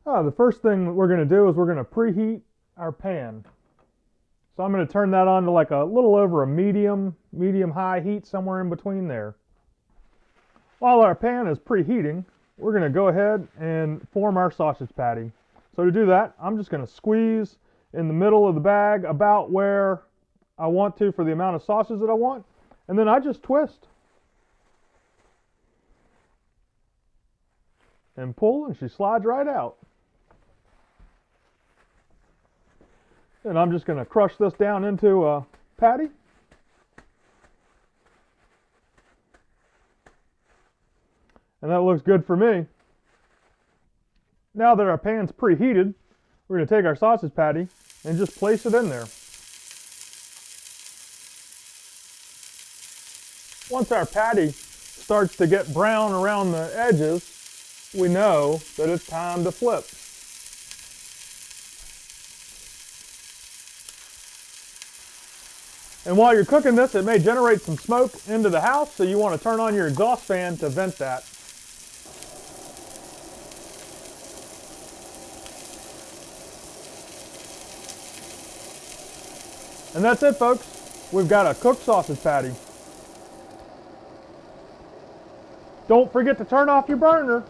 The first thing that we're going to do is we're going to preheat our pan. So I'm going to turn that on to like a little over a medium high heat, somewhere in between there. While our pan is preheating, we're going to go ahead and form our sausage patty. So to do that, I'm just going to squeeze in the middle of the bag about where I want to for the amount of sausage that I want, and then I just twist and pull, and she slides right out. And I'm just going to crush this down into a patty. And that looks good for me. Now that our pan's preheated, we're going to take our sausage patty and just place it in there. Once our patty starts to get brown around the edges, we know that it's time to flip. And while you're cooking this, it may generate some smoke into the house, so you want to turn on your exhaust fan to vent that. And that's it, folks. We've got a cooked sausage patty. Don't forget to turn off your burner.